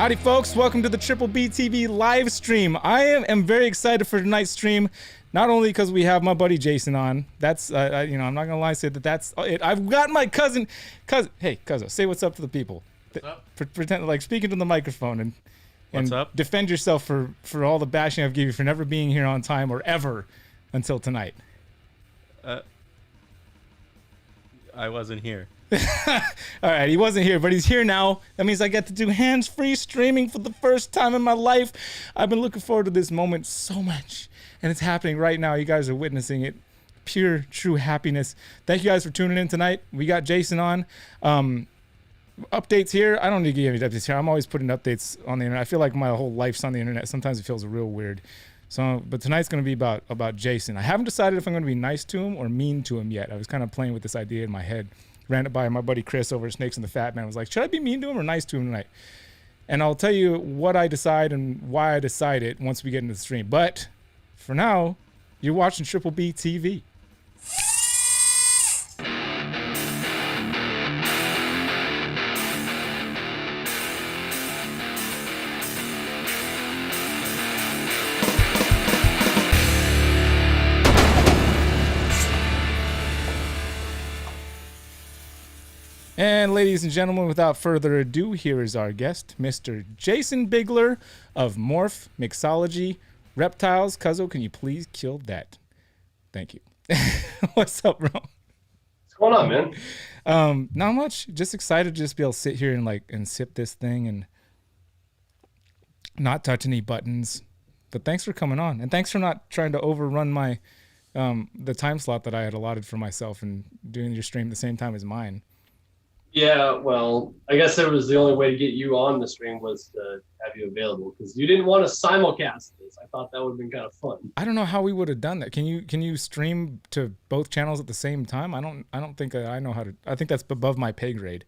Howdy folks, welcome to the Triple B TV live stream. I am very excited for tonight's stream, not only because we have my buddy Jason on. That's I'm not gonna lie, say that's it. I've got my cousin. Hey, cousin, say what's up to the people. What's up? Pretend like speaking to the microphone and What's up? Defend yourself for all the bashing I've given you for never being here on time or ever until tonight. I wasn't here. All right, he wasn't here, but he's here now. That means I get to do hands-free streaming for the first time in my life. I've been looking forward to this moment so much, and it's happening right now. You guys are witnessing it. Pure, true happiness. Thank you guys for tuning in tonight. We got Jason on. Updates here. I don't need to give you updates here. I'm always putting updates on the internet. I feel like my whole life's on the internet. Sometimes it feels real weird. So, but tonight's going to be about Jason. I haven't decided if I'm going to be nice to him or mean to him yet. I was kind of playing with this idea in my head. Ran it by my buddy Chris over at Snakes and the Fat Man. I was like, should I be mean to him or nice to him tonight? And I'll tell you what I decide and why I decide it once we get into the stream. But for now, you're watching Triple B TV. And ladies and gentlemen, without further ado, here is our guest, Mr. Jason Bigler of Morph Mixology Reptiles. Cuzzo, can you please kill that? Thank you. What's up, bro? What's going on, man? Not much. Just excited to just be able to sit here and sip this thing and not touch any buttons. But thanks for coming on, and thanks for not trying to overrun my the time slot that I had allotted for myself and doing your stream at the same time as mine. Yeah, well, I guess it was the only way to get you on the stream was to have you available because you didn't want to simulcast this. I thought that would have been kind of fun. I don't know how we would have done that. Can you stream to both channels at the same time? I don't think I know how to. I think that's above my pay grade.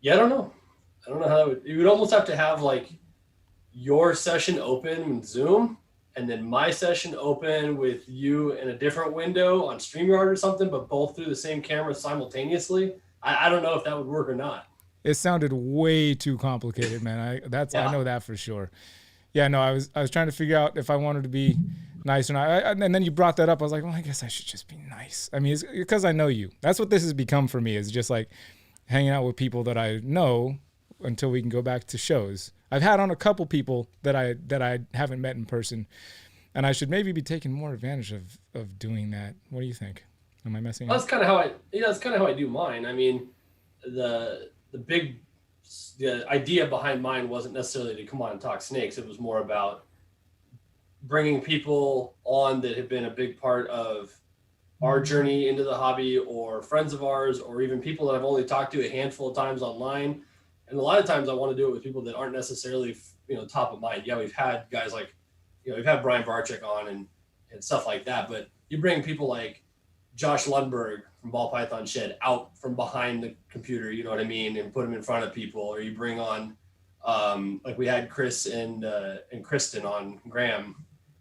Yeah, I don't know how that would. You would almost have to have like your session open with Zoom and then my session open with you in a different window on StreamYard or something, but both through the same camera simultaneously. I don't know if that would work or not. It sounded way too complicated, man. I know that for sure. Yeah, no, I was trying to figure out if I wanted to be nice or not. And then you brought that up. I was like, well, I guess I should just be nice. I mean, it's because I know you. That's what this has become for me, is just like hanging out with people that I know until we can go back to shows. I've had on a couple people that I haven't met in person, and I should maybe be taking more advantage of doing that. What do you think? Am I messing up? That's kind of how I do mine. I mean, the idea behind mine wasn't necessarily to come on and talk snakes. It was more about bringing people on that have been a big part of our journey into the hobby, or friends of ours, or even people that I've only talked to a handful of times online. And a lot of times I want to do it with people that aren't necessarily, top of mind. Yeah, we've had guys like, we've had Brian Barczyk on and stuff like that, but you bring people like Josh Lundberg from Ball Python Shed out from behind the computer, you know what I mean, and put them in front of people. Or you bring on, like we had Chris and Kristen on Graham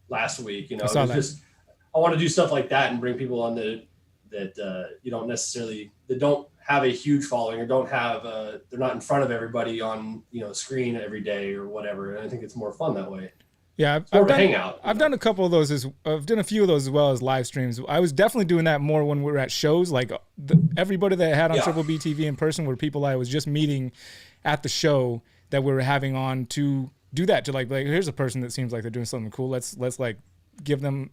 last week. I want to do stuff like that and bring people on that you don't necessarily, that don't have a huge following or don't have they're not in front of everybody on screen every day or whatever. And I think it's more fun that way. Yeah, I've done a couple of those. I've done a few of those as well as live streams. I was definitely doing that more when we were at shows. Like everybody that I had on Triple B TV in person were people I was just meeting at the show that we were having on to do that. To like here's a person that seems like they're doing something cool. Let's like give them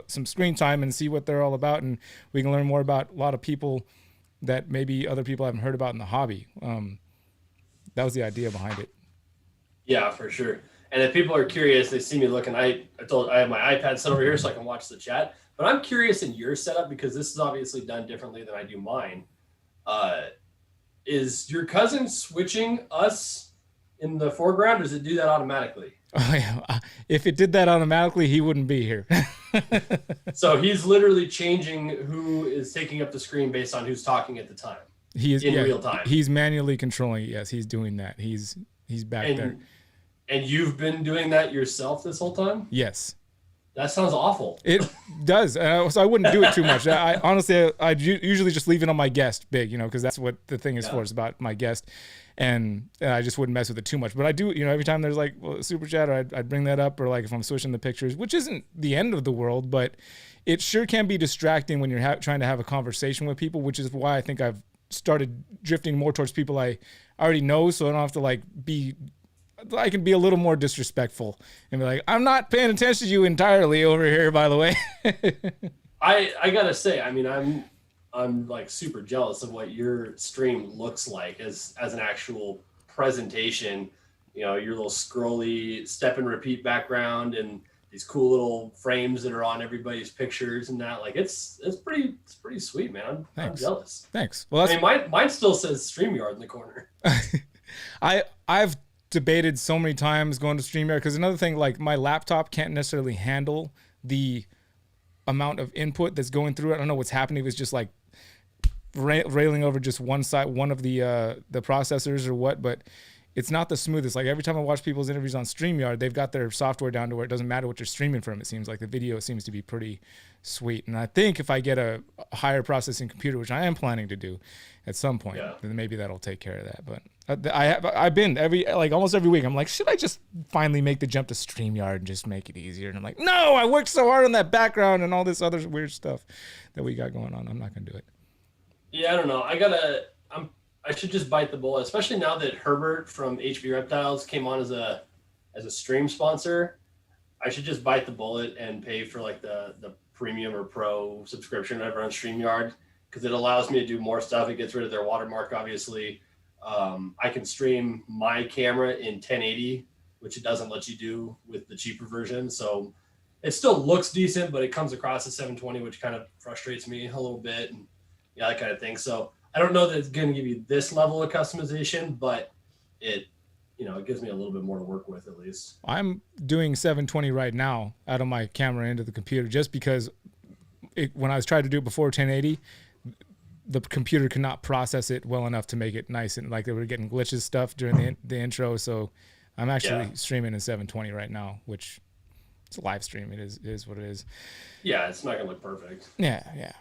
some screen time and see what they're all about, and we can learn more about a lot of people that maybe other people haven't heard about in the hobby. That was the idea behind it. Yeah, for sure. And if people are curious, they see me looking, I have my iPad set over here so I can watch the chat. But I'm curious in your setup, because this is obviously done differently than I do mine. Is your cousin switching us in the foreground, or does it do that automatically? Oh, yeah. If it did that automatically, he wouldn't be here. So he's literally changing who is taking up the screen based on who's talking at the time. He is in real time. He's manually controlling it. Yes, he's doing that. He's back there. And you've been doing that yourself this whole time? Yes. That sounds awful. It does. So I wouldn't do it too much. I honestly, I usually just leave it on my guest big, because that's what the thing is for. It's about my guest. And I just wouldn't mess with it too much. But I do, every time there's like a super chat, or I'd bring that up, or like if I'm switching the pictures, which isn't the end of the world, but it sure can be distracting when you're trying to have a conversation with people, which is why I think I've started drifting more towards people I already know, so I don't have to I can be a little more disrespectful and be like, I'm not paying attention to you entirely over here, by the way. I gotta say, I mean, I'm like super jealous of what your stream looks like as an actual presentation. Your little scrolly step and repeat background and these cool little frames that are on everybody's pictures and that. Like it's pretty sweet, man. I'm jealous. Thanks. Well, mine still says StreamYard in the corner. I've debated so many times going to StreamYard because another thing, like my laptop can't necessarily handle the amount of input that's going through it. I don't know what's happening. If it's just like railing over just one side, one of the processors or what, but it's not the smoothest. Like every time I watch people's interviews on StreamYard, they've got their software down to where it doesn't matter what you're streaming from. It seems like the video seems to be pretty sweet. And I think if I get a higher processing computer, which I am planning to do at some point, then maybe that'll take care of that. But I've been almost every week. I'm like, should I just finally make the jump to StreamYard and just make it easier? And I'm like, no, I worked so hard on that background and all this other weird stuff that we got going on. I'm not gonna do it. Yeah, I don't know. I should just bite the bullet, especially now that Herbert from HB Reptiles came on as a stream sponsor. I should just bite the bullet and pay for like the premium or pro subscription over on StreamYard because it allows me to do more stuff. It gets rid of their watermark, obviously. I can stream my camera in 1080, which it doesn't let you do with the cheaper version. So it still looks decent, but it comes across as 720, which kind of frustrates me a little bit. And that kind of thing. So I don't know that it's going to give you this level of customization, but it gives me a little bit more to work with at least. I'm doing 720 right now out of my camera into the computer just because when I was trying to do it before 1080, the computer could not process it well enough to make it nice and like they were getting glitches stuff during the intro. So I'm actually streaming in 720 right now, which it's a live stream. It is what it is. Yeah, it's not gonna look perfect. Yeah.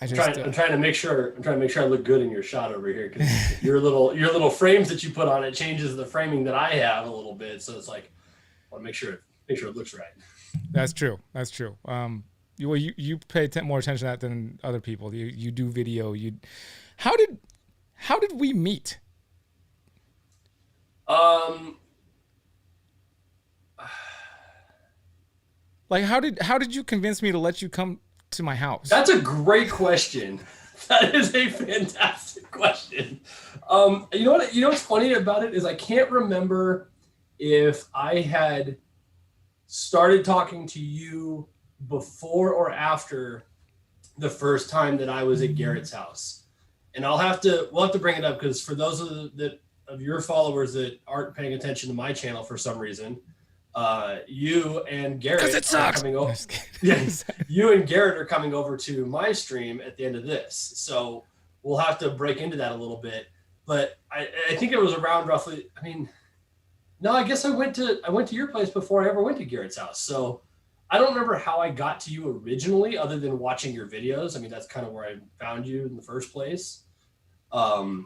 I'm trying to make sure I look good in your shot over here because your little frames that you put on it changes the framing that I have a little bit. So it's like I want to make sure it looks right. That's true. You pay more attention to that than other people. You do video. How did we meet? Like how did you convince me to let you come to my house? That's a great question. That is a fantastic question. You know what's funny about it is I can't remember if I had started talking to you before or after the first time that I was at Garrett's house. And we'll have to bring it up because for those of your followers that aren't paying attention to my channel for some reason, you and Garrett are coming over. Yes, you and Garrett are coming over to my stream at the end of this, so we'll have to break into that a little bit. But I think it was around roughly. I mean, no, I guess I went to your place before I ever went to Garrett's house. So I don't remember how I got to you originally, other than watching your videos. I mean, that's kind of where I found you in the first place. And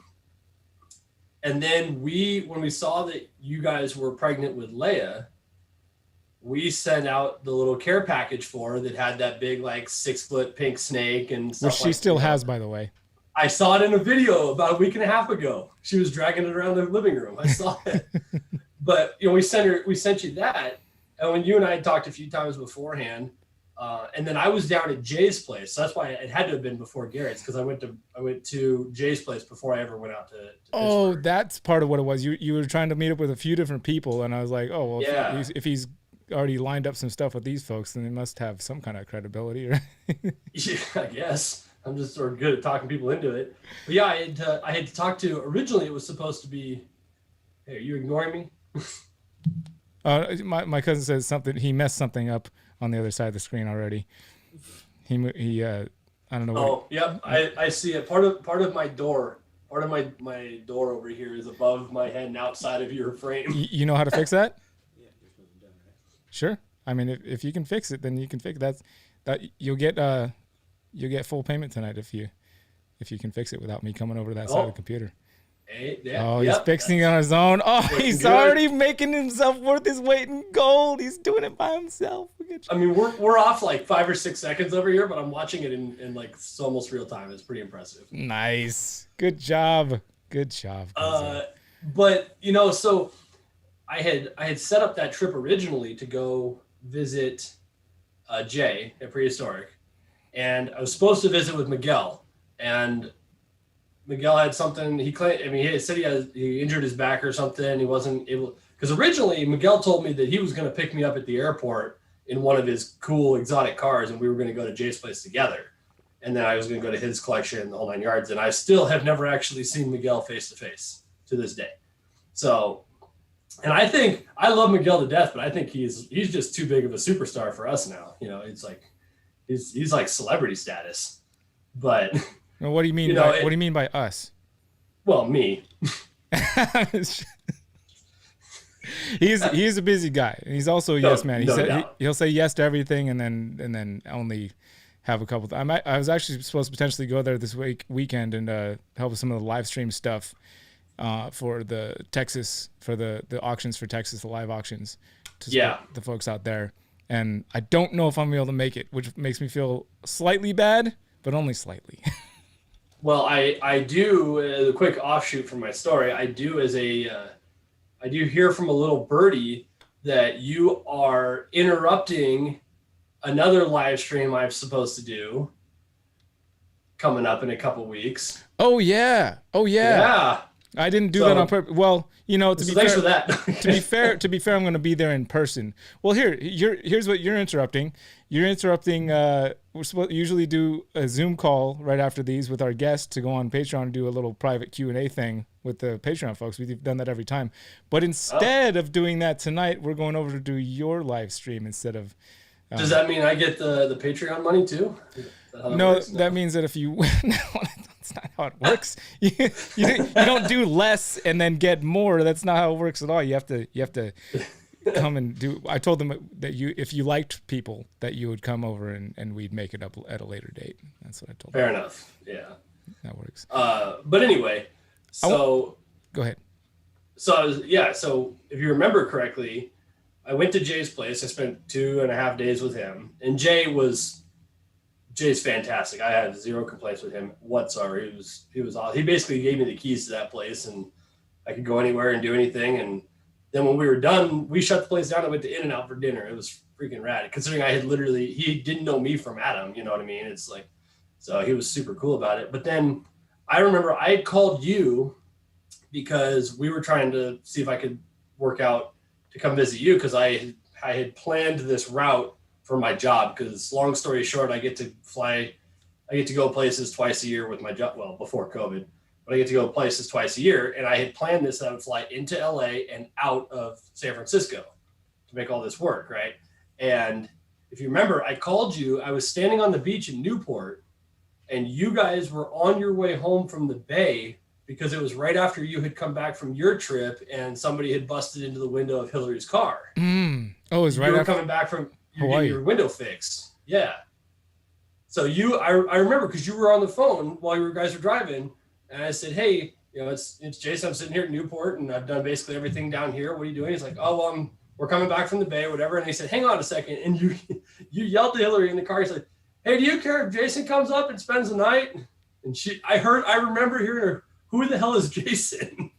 then when we saw that you guys were pregnant with Leia, we sent out the little care package for her that had that big, like 6-foot pink snake and stuff. Which she still has, by the way. I saw it in a video about a week and a half ago. She was dragging it around the living room. I saw it. But we sent you that. And when you and I had talked a few times beforehand, and then I was down at Jay's place. So that's why it had to have been before Garrett's because I went to Jay's place before I ever went out to Oh, Pittsburgh. that's part of what it was. You were trying to meet up with a few different people, and I was like, oh, well, yeah. if he's already lined up some stuff with these folks, then they must have some kind of credibility, right? Yeah, I guess. I'm just sort of good at talking people into it. But yeah, I had to talk to, originally it was supposed to be, hey, are you ignoring me? My cousin says something, he messed something up on the other side of the screen already. He I don't know. Oh, yep. I see it. Part of my door, my door over here is above my head and outside of your frame. You know how to fix that? Sure. I mean, if you can fix it, then you can fix that. You'll get full payment tonight if you can fix it without me coming over to that side of the computer. He's fixing it on his own. Oh, he's already making himself worth his weight in gold. He's doing it by himself. I mean, we're off like 5 or 6 seconds over here, but I'm watching it in like almost real time. It's pretty impressive. Nice. Good job. Good job. But so I had set up that trip originally to go visit Jay at Prehistoric, and I was supposed to visit with Miguel, and Miguel had something he claimed. I mean, he said he injured his back or something. He wasn't able, because originally Miguel told me that he was going to pick me up at the airport in one of his cool exotic cars, and we were going to go to Jay's place together. And then I was going to go to his collection, the whole 9 yards. And I still have never actually seen Miguel face to face to this day. So, and I love Miguel to death, but I think he's just too big of a superstar for us now. It's like he's like celebrity status. But well, what do you mean? What do you mean by us? Well, me. He's a busy guy, and he's also a yes man. He'll say yes to everything, and then only have a couple. I was actually supposed to potentially go there this weekend and help with some of the live stream stuff for the Texas, for the auctions for Texas, the live auctions to support the folks out there. And I don't know if I'm able to make it, which makes me feel slightly bad, but only slightly. Well, I do, a quick offshoot from my story, I do hear from a little birdie that you are interrupting another live stream I'm supposed to do coming up in a couple weeks. Oh yeah. Yeah. I didn't do that on purpose. Well, thanks for that. to be fair, I'm going to be there in person. Well, here's what you're interrupting. You're interrupting. We're supposed to usually do a Zoom call right after these with our guests to go on Patreon and do a little private Q&A thing with the Patreon folks. We've done that every time. But instead of doing that tonight, we're going over to do your live stream instead of. Does that mean I get the Patreon money too? No, that means that if you no, that's not how it works. You don't do less and then get more. That's not how it works at all. You have to come and do. I told them that if you liked people, that you would come over and we'd make it up at a later date. That's what I told them. Fair enough. Yeah, that works. But anyway, so go ahead. So so if you remember correctly, I went to Jay's place. I spent 2.5 days with him, and Jay's fantastic. I had zero complaints with him whatsoever. He was awesome. He basically gave me the keys to that place, and I could go anywhere and do anything. And then when we were done, we shut the place down and went to In-N-Out for dinner. It was freaking rad, considering he didn't know me from Adam. You know what I mean? It's like, so he was super cool about it. But then I remember I had called you because we were trying to see if I could work out to come visit you, because I had planned this route for my job, because long story short, I get to go places twice a year with my job. Well, before COVID, but I get to go places twice a year. And I had planned this, that I would fly into LA and out of San Francisco to make all this work. Right. And if you remember, I called you, I was standing on the beach in Newport, and you guys were on your way home from the Bay, because it was right after you had come back from your trip and somebody had busted into the window of Hillary's car. Oh, it was right after coming back from your window fixed. Yeah. So I remember, because you were on the phone while you guys were driving, and I said, hey, it's Jason. I'm sitting here in Newport, and I've done basically everything down here. What are you doing? He's like, oh, well, we're coming back from the Bay, whatever. And he said, hang on a second. And you yelled to Hillary in the car. He's like, hey, do you care if Jason comes up and spends the night? And I remember hearing her, who the hell is Jason?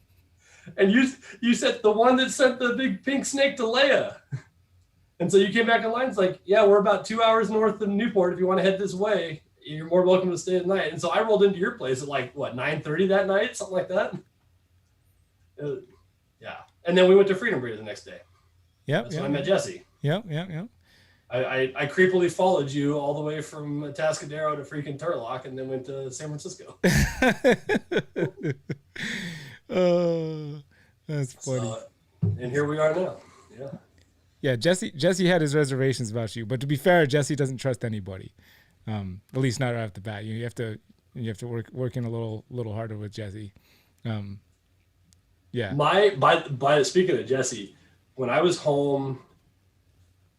And you said the one that sent the big pink snake to Leia. And so you came back online. It's like, yeah, we're about 2 hours north of Newport. If you want to head this way, you're more welcome to stay the night. And so I rolled into your place at 9:30 that night, something like that. Yeah. And then we went to Freedom Breeder the next day. Yep. That's when I met Jesse. Yep. I creepily followed you all the way from Atascadero to freaking Turlock, and then went to San Francisco. Oh, that's funny. And here we are now. Yeah. Yeah, Jesse had his reservations about you, but to be fair, Jesse doesn't trust anybody. At least not right off the bat. You have to work in a little harder with Jesse. Yeah. By speaking of Jesse, when I was home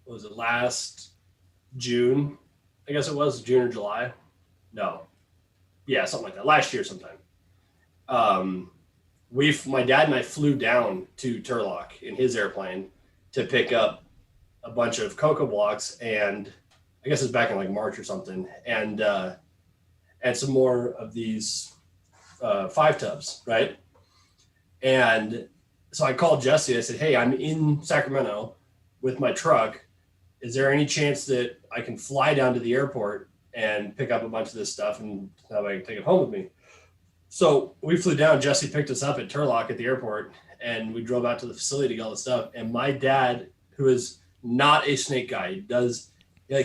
was it last June? I guess it was June or July. No. Yeah, something like that. Last year sometime. My dad and I flew down to Turlock in his airplane to pick up a bunch of cocoa blocks, and I guess it's back in like March or something, and some more of these 5 tubs, right? And so I called Jesse. I said, "Hey, I'm in Sacramento with my truck. Is there any chance that I can fly down to the airport and pick up a bunch of this stuff, and that way I can take it home with me?" So we flew down. Jesse picked us up at Turlock at the airport, and we drove out to the facility to get all the stuff. And my dad, who is not a snake guy,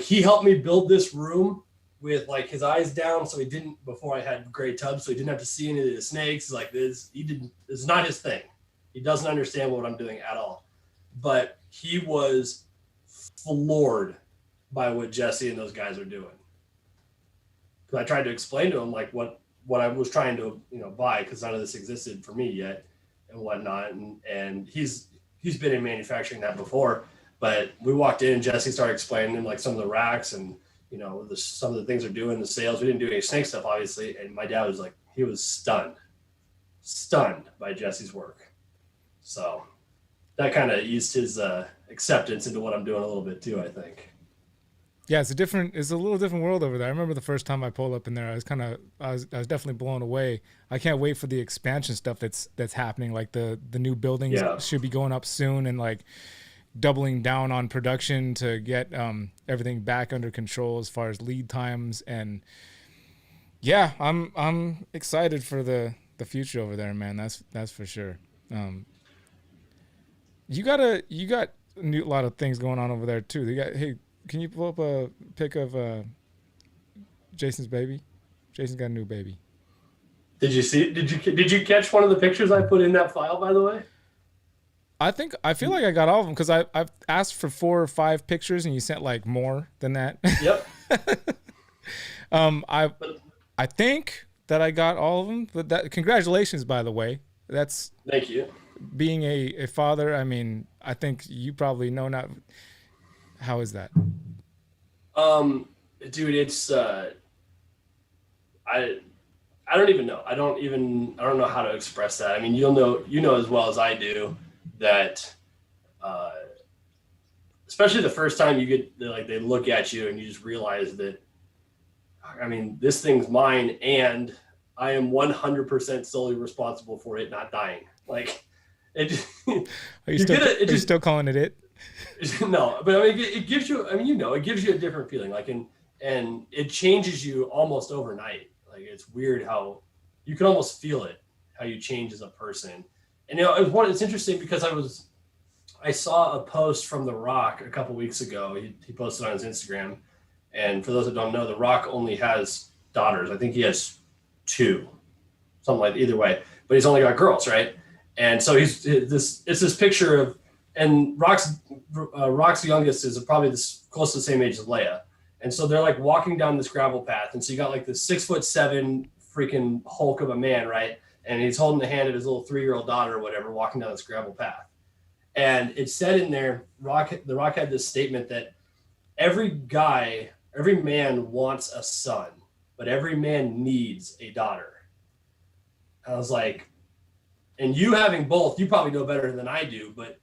he helped me build this room with like his eyes down, so he didn't, before I had gray tubs, so he didn't have to see any of the snakes. Like this, it's not his thing. He doesn't understand what I'm doing at all. But he was floored by what Jesse and those guys are doing. Because I tried to explain to him like what I was trying to buy, because none of this existed for me yet and whatnot. And he's been in manufacturing that before. But we walked in and Jesse started explaining like some of the racks and some of the things they're doing, the sales. We didn't do any snake stuff, obviously. And my dad was like, he was stunned by Jesse's work. So that kind of eased his acceptance into what I'm doing a little bit too, I think. Yeah, it's a little different world over there. I remember the first time I pulled up in there, I was definitely blown away. I can't wait for the expansion stuff that's happening. Like the new buildings should be going up soon, and like doubling down on production to get everything back under control as far as lead times. And yeah, I'm excited for the future over there, man. That's for sure. You got a lot of things going on over there too. Hey, can you pull up a pic of Jason's baby? Jason's got a new baby. Did you catch one of the pictures I put in that file, by the way? I feel like I got all of them, because I've asked for 4 or 5 pictures and you sent like more than that. Yep. I think that I got all of them, but congratulations, by the way. Thank you. Being a father, I mean, I think you probably know not. How is that? Dude, it's I don't even know. I don't know how to express that. I mean, you know as well as I do that especially the first time you get they look at you and you just realize that, I mean, this thing's mine and I am 100% solely responsible for it not dying. Like it. Are you still calling it? No, but I mean, it gives you, it gives you a different feeling, like, and it changes you almost overnight. Like, it's weird how you can almost feel it, how you change as a person. And, it's interesting because I saw a post from The Rock a couple weeks ago. He posted on his Instagram. And for those that don't know, The Rock only has daughters. I think he has 2, something like either way, but he's only got girls. Right. And so it's this picture of, and Rock's youngest is probably close to the same age as Leia. And so they're like walking down this gravel path. And so you got like this 6'7" freaking Hulk of a man, right? And he's holding the hand of his little 3-year-old daughter or whatever, walking down this gravel path. And it said in there, The Rock had this statement that every man wants a son, but every man needs a daughter. I was like, and you having both, you probably know better than I do, but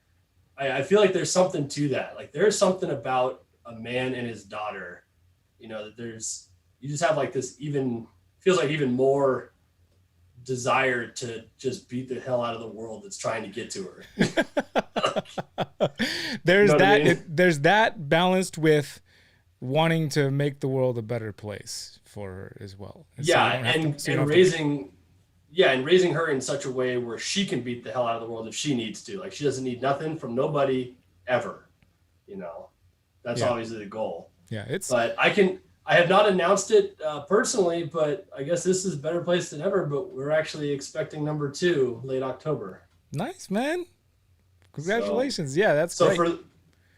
I feel like there's something to that. Like, there's something about a man and his daughter, that you just have like this feels like even more desire to just beat the hell out of the world that's trying to get to her. There's there's that balanced with wanting to make the world a better place for her as well. And raising her in such a way where she can beat the hell out of the world if she needs to. Like, she doesn't need nothing from nobody ever. That's obviously the goal. Yeah, But I have not announced it personally, but I guess this is a better place than ever. But we're actually expecting number 2 late October. Nice, man. Congratulations. That's great.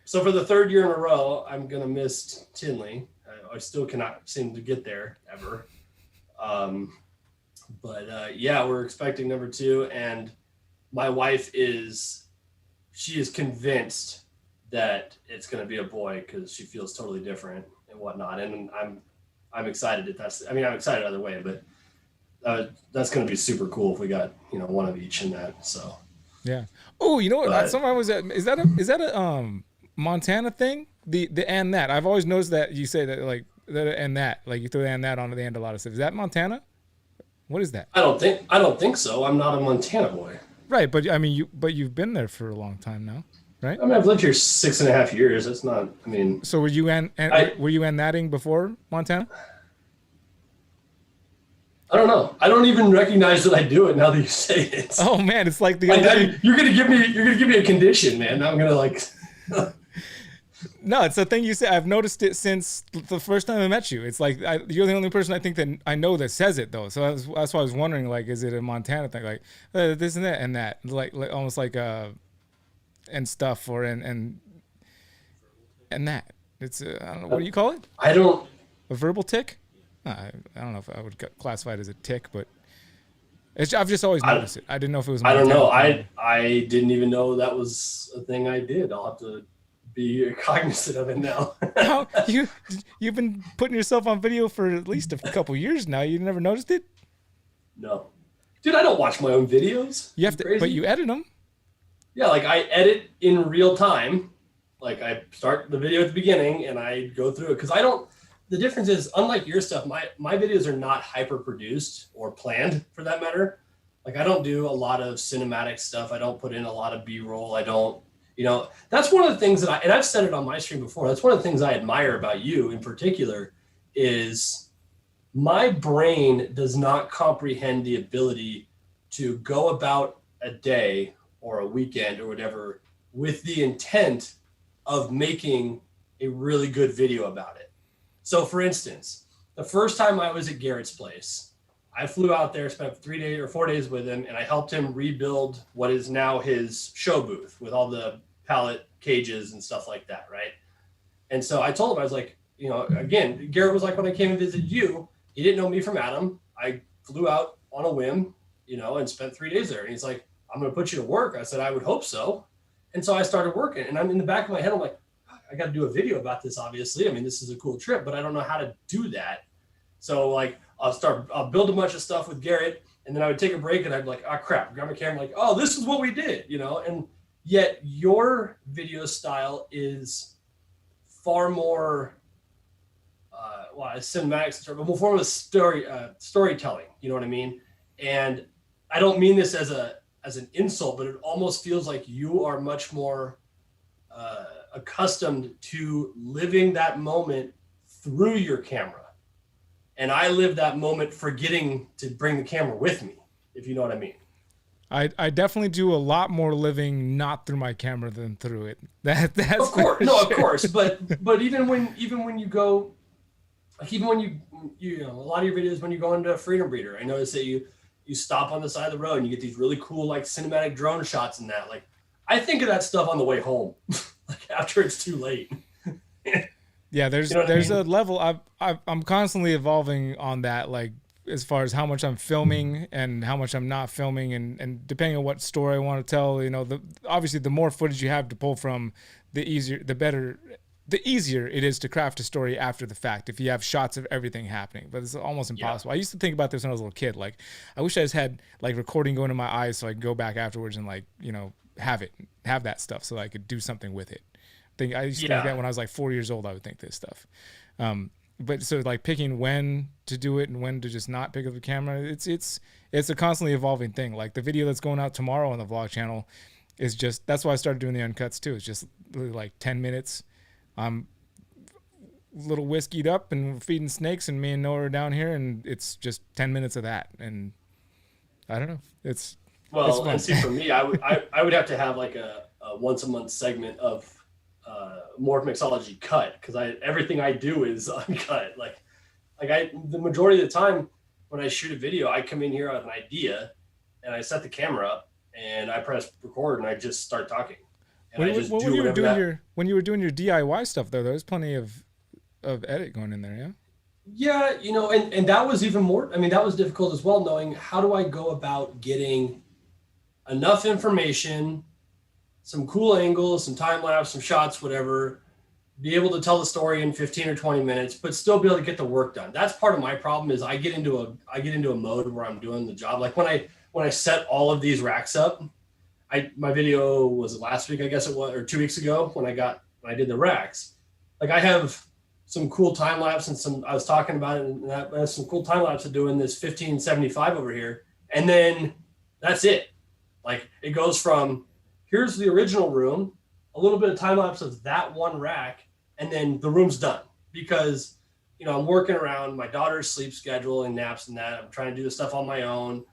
So for the 3rd year in a row, I'm gonna miss Tinley. I still cannot seem to get there ever. But we're expecting number 2, and my wife is convinced that it's going to be a boy because she feels totally different and whatnot. And I'm excited I'm excited either way, but that's going to be super cool if we got, one of each in that. So, yeah. Oh, you know what? Somebody was is that a Montana thing? The and that. I've always noticed that you say that like that and that, like you throw the and that on the end of a lot of stuff. Is that Montana? What is that? I don't think so. I'm not a Montana boy. Right, but I mean, you've been there for a long time now, right? I mean, I've lived here 6.5 years. That's not. I mean. So were you were you natting before Montana? I don't know. I don't even recognize that I do it now that you say it. Oh man, it's like you're gonna give me a condition, man. I'm gonna like. No, it's the thing you say. I've noticed it since the first time I met you. It's like you're the only person I think that I know that says it though. So that's why I was wondering, like, is it a Montana thing, like this and that and that, like almost like and stuff or and that. It's I don't know, what do you call it? A verbal tick. I don't know if I would classify it as a tick, but I've just always noticed it. I didn't know if it was Montana. I don't know. I didn't even know that was a thing I did. I'll have to be cognizant of it now. How, you've been putting yourself on video for at least a couple years now. You never noticed it? No, dude, I don't watch my own videos. You have to, but you edit them. Yeah, like I edit in real time. Like I start the video at the beginning and I go through it because I don't. The difference is, unlike your stuff, my videos are not hyper produced or planned for that matter. Like I don't do a lot of cinematic stuff. I don't put in a lot of B-roll. I don't. That's one of the things that and I've said it on my stream before, that's one of the things I admire about you in particular is my brain does not comprehend the ability to go about a day or a weekend or whatever with the intent of making a really good video about it. So for instance, the first time I was at Garrett's place, I flew out there, spent 3 days or 4 days with him, and I helped him rebuild what is now his show booth with all the pallet cages and stuff like that, right? And so I told him, I was like, again, Garrett was like, when I came and visited you, he didn't know me from Adam. I flew out on a whim, and spent 3 days there. And he's like, I'm going to put you to work. I said, I would hope so. And so I started working. And I'm in the back of my head, I'm like, I got to do a video about this, obviously. I mean, this is a cool trip, but I don't know how to do that. So like, I'll build a bunch of stuff with Garrett, and then I would take a break and I'd be like, oh crap, grab my camera, like, oh, this is what we did, and yet your video style is far more, cinematic, but more form of storytelling, you know what I mean? And I don't mean this as an insult, but it almost feels like you are much more accustomed to living that moment through your camera. And I live that moment forgetting to bring the camera with me, if you know what I mean. I definitely do a lot more living not through my camera than through it. That's of course, no, sure. Of course. But even when you go, like even when you a lot of your videos when you go into Freedom Breeder, I notice that you stop on the side of the road and you get these really cool like cinematic drone shots and that. Like I think of that stuff on the way home, like after it's too late. Yeah, there's a level I'm constantly evolving on that, like as far as how much I'm filming and how much I'm not filming, and depending on what story I want to tell, obviously the more footage you have to pull from, the easier it is to craft a story after the fact if you have shots of everything happening. But it's almost impossible. Yeah. I used to think about this when I was a little kid. Like I wish I just had like recording going in my eyes so I could go back afterwards and like, have that stuff so I could do something with it. I used to think that when I was like 4 years old, I would think this stuff. But so like picking when to do it and when to just not pick up the camera, it's a constantly evolving thing. Like the video that's going out tomorrow on the vlog channel is just, that's why I started doing the uncuts too. It's just like 10 minutes. I'm a little whiskeyed up and we're feeding snakes and me and Noah are down here and it's just 10 minutes of that. And I don't know. It's and see for me, I would have to have like a once a month segment of Morph Mixology cut, because everything I do is uncut. The majority of the time when I shoot a video, I come in here with an idea and I set the camera up and I press record and I just start talking. And when you were doing your DIY stuff though, there was plenty of edit going in there, yeah? Yeah, and that was even more, that was difficult as well, knowing how do I go about getting enough information some cool angles, some time lapse, some shots, whatever, be able to tell the story in 15 or 20 minutes, but still be able to get the work done. That's part of my problem is I get into a mode where I'm doing the job. Like when I set all of these racks up, my video was last week, I guess it was, or 2 weeks ago when I did the racks. Like I have some cool time lapse and I was talking about it, and I have some cool time lapse of doing this 1575 over here. And then that's it. Like it goes from here's the original room, a little bit of time lapse of that one rack, and then the room's done because, I'm working around my daughter's sleep schedule and naps and that. I'm trying to do the stuff on my own.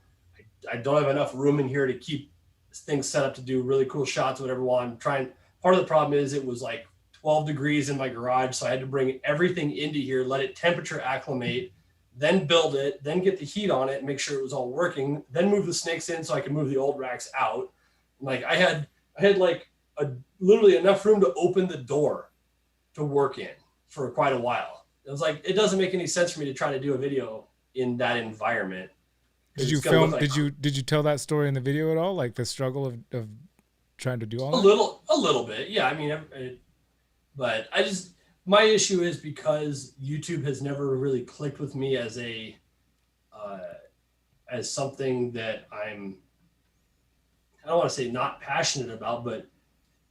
I don't have enough room in here to keep things set up to do really cool shots, whatever. While I'm trying, part of the problem is it was like 12 degrees in my garage. So I had to bring everything into here, let it temperature acclimate, then build it, then get the heat on it, make sure it was all working, then move the snakes in so I could move the old racks out. Like I had like literally enough room to open the door to work in for quite a while. It was like, it doesn't make any sense for me to try to do a video in that environment. Did you film, like, did you tell that story in the video at all? Like the struggle of trying to do all that? A little bit. Yeah. I mean, but my issue is because YouTube has never really clicked with me as something that I don't want to say not passionate about, but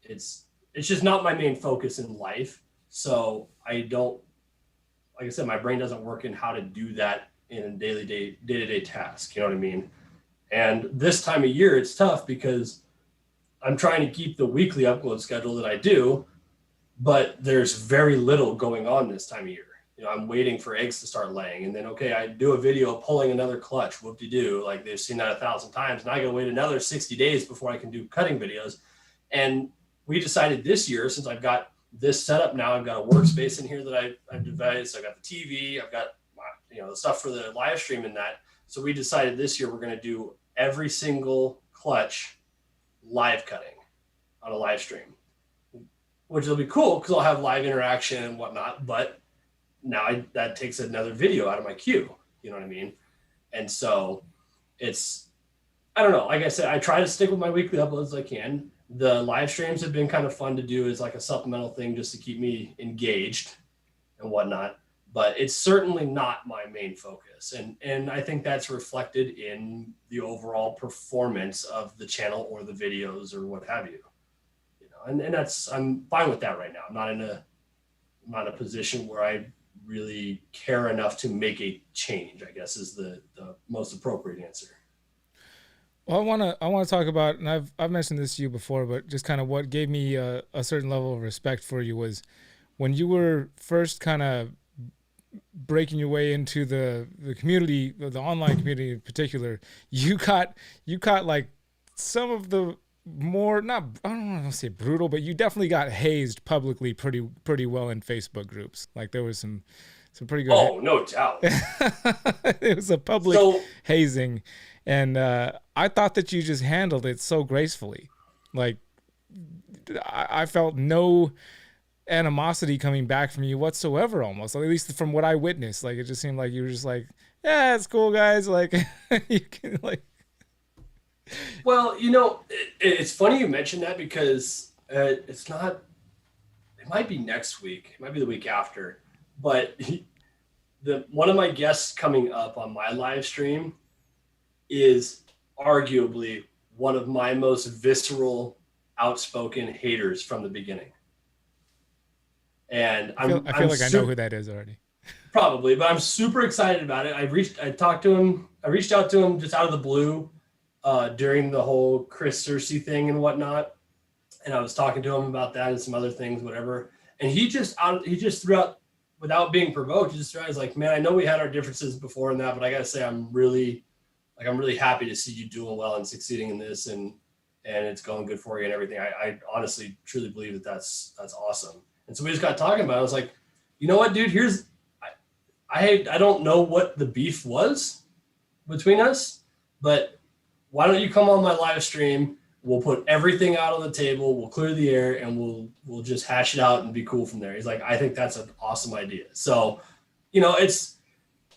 it's just not my main focus in life. So I don't, like I said, my brain doesn't work in how to do that in a day-to-day task. You know what I mean? And this time of year, it's tough because I'm trying to keep the weekly upload schedule that I do, but there's very little going on this time of year. I'm waiting for eggs to start laying, and then, okay, I do a video pulling another clutch, whoop-de-doo. Like they've seen that 1,000 times. And I got to wait another 60 days before I can do cutting videos. And we decided this year, since I've got this setup now, I've got a workspace in here that I've devised. I've got the TV, I've got the stuff for the live stream and that. So we decided this year we're going to do every single clutch live cutting on a live stream, which will be cool because I'll have live interaction and whatnot. But now that takes another video out of my queue. You know what I mean? And so I don't know. Like I said, I try to stick with my weekly uploads as I can. The live streams have been kind of fun to do as like a supplemental thing just to keep me engaged and whatnot. But it's certainly not my main focus. And I think that's reflected in the overall performance of the channel or the videos or what have you. And I'm fine with that right now. I'm not in a position where I really care enough to make a change, I guess is the most appropriate answer. Well, I want to talk about, and I've mentioned this to you before, but just kind of what gave me a certain level of respect for you was when you were first kind of breaking your way into the community, the online community in particular. You caught like some of the more, not, I don't want to say brutal, but you definitely got hazed publicly pretty well in Facebook groups. Like there was some pretty good. Oh, no doubt. It was a public hazing. And I thought that you just handled it so gracefully. Like I felt no animosity coming back from you whatsoever, almost, at least from what I witnessed. Like it just seemed like you were just like, yeah, it's cool, guys. Like you can like. Well, it's funny you mentioned that because it's not. It might be next week. It might be the week after. But one of my guests coming up on my live stream is arguably one of my most visceral, outspoken haters from the beginning. And I feel like I know who that is already. Probably, but I'm super excited about it. I reached out to him just out of the blue during the whole Chris Cersei thing and whatnot. And I was talking to him about that and some other things, whatever. And he just threw out, without being provoked, he's like, man, I know we had our differences before and that, but I gotta say, I'm really happy to see you doing well and succeeding in this, and it's going good for you and everything. I honestly, truly believe that's awesome. And so we just got talking about it. I was like, you know what, dude, I don't know what the beef was between us, but why don't you come on my live stream? We'll put everything out on the table. We'll clear the air and we'll just hash it out and be cool from there. He's like, I think that's an awesome idea. So, it's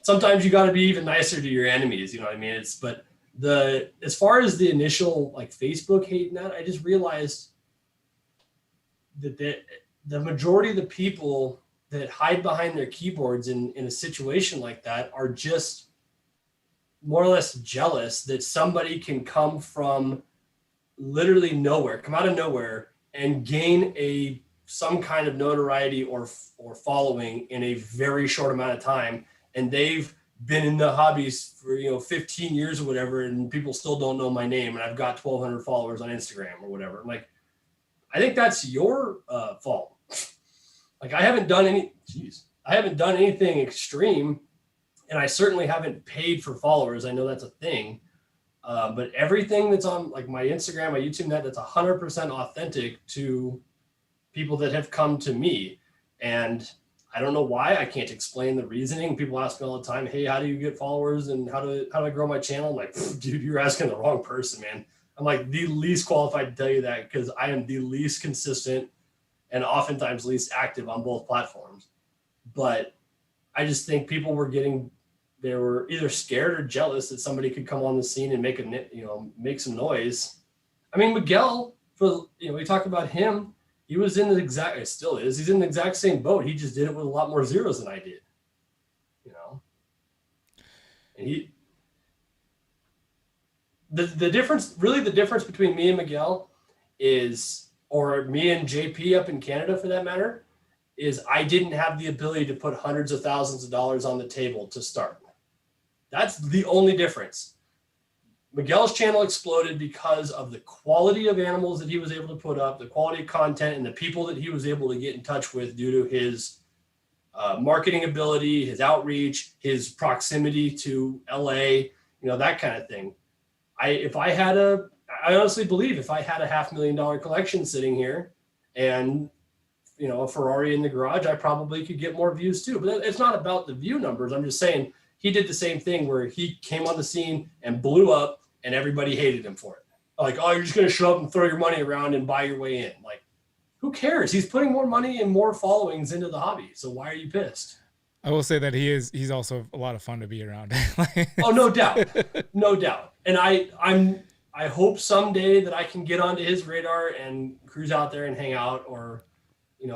sometimes you got to be even nicer to your enemies. You know what I mean? As far as the initial like Facebook hate and that, I just realized that the majority of the people that hide behind their keyboards in a situation like that are just more or less jealous that somebody can come from literally nowhere, come out of nowhere, and gain some kind of notoriety or following in a very short amount of time. And they've been in the hobbies for 15 years or whatever, and people still don't know my name, and I've got 1,200 followers on Instagram or whatever. I'm like, I think that's your fault. Like, I haven't done anything extreme, and I certainly haven't paid for followers. I know that's a thing. But everything that's on like my Instagram, my YouTube, that's 100% authentic to people that have come to me. And I don't know why. I can't explain the reasoning. People ask me all the time, hey, how do you get followers and how do I grow my channel? I'm like, dude, you're asking the wrong person, man. I'm like the least qualified to tell you that, because I am the least consistent and oftentimes least active on both platforms. But I just think people they were either scared or jealous that somebody could come on the scene and make some noise. I mean, Miguel, we talk about him. He was in it still is. He's in the exact same boat. He just did it with a lot more zeros than I did. And the difference between me and Miguel or me and JP up in Canada for that matter, is I didn't have the ability to put hundreds of thousands of dollars on the table to start. That's the only difference. Miguel's channel exploded because of the quality of animals that he was able to put up, the quality of content, and the people that he was able to get in touch with due to his marketing ability, his outreach, his proximity to LA, that kind of thing. I honestly believe if I had a $500,000 collection sitting here and a Ferrari in the garage, I probably could get more views too. But it's not about the view numbers. I'm just saying he did the same thing where he came on the scene and blew up and everybody hated him for it. Like, oh, you're just going to show up and throw your money around and buy your way in. Like, who cares? He's putting more money and more followings into the hobby. So why are you pissed? I will say that he's also a lot of fun to be around. Oh, no doubt. No doubt. And I hope someday that I can get onto his radar and cruise out there and hang out, or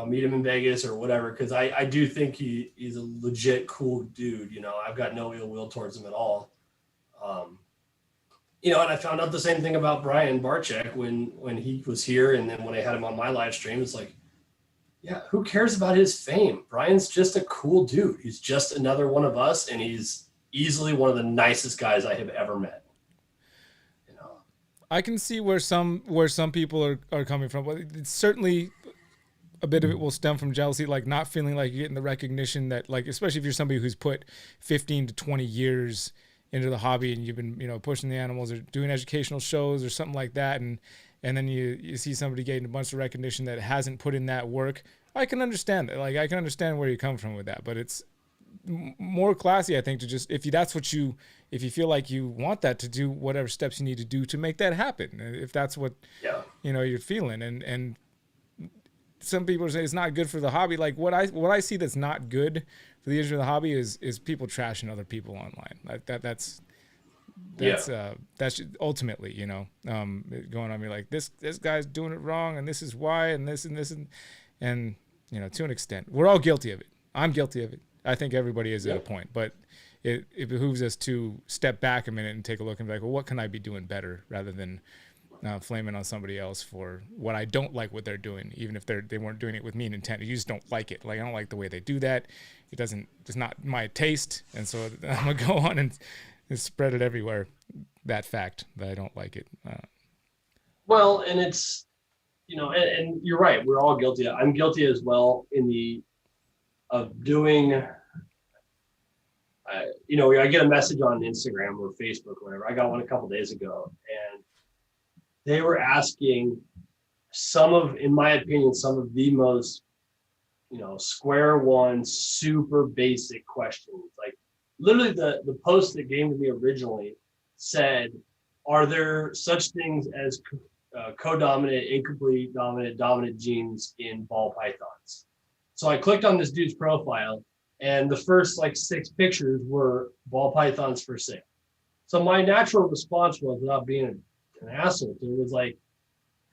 meet him in Vegas or whatever, because I do think he's a legit cool dude. I've got no ill will towards him at all. And I found out the same thing about Brian Barczyk when he was here, and then when I had him on my live stream, it's like, yeah, who cares about his fame? Brian's just a cool dude. He's just another one of us, and he's easily one of the nicest guys I have ever met. I can see where some people are coming from, but it's certainly a bit of it will stem from jealousy, like not feeling like you're getting the recognition that, like, especially if you're somebody who's put 15 to 20 years into the hobby and you've been, pushing the animals or doing educational shows or something like that. And then you see somebody getting a bunch of recognition that hasn't put in that work. I can understand that. Like, I can understand where you come from with that, but it's more classy, I think, to just, if you feel like you want that, to do whatever steps you need to do to make that happen. If that's what, you're feeling. And some people say it's not good for the hobby. Like, what I see that's not good for the industry of the hobby is people trashing other people online. Like that's ultimately, going on me like this guy's doing it wrong, and this is why, and this and this, and to an extent, we're all guilty of it. I'm guilty of it. I think everybody is at a point, but it behooves us to step back a minute and take a look and be like, well, what can I be doing better, rather than flaming on somebody else for what I don't like what they're doing, even if they weren't doing it with mean intent. You just don't like it. Like, I don't like the way they do that. It's not my taste. And so I'm going to go on and spread it everywhere. That fact that I don't like it. Well, and it's, and you're right. We're all guilty. I'm guilty as well of doing, I get a message on Instagram or Facebook or whatever. I got one a couple days ago, and they were asking in my opinion, some of the most, square one, super basic questions. Like, literally the post that came to me originally said, are there such things as co-dominant, incomplete, dominant genes in ball pythons? So I clicked on this dude's profile, and the first 6 pictures were ball pythons for sale. So my natural response was, without being an asshole, it was like,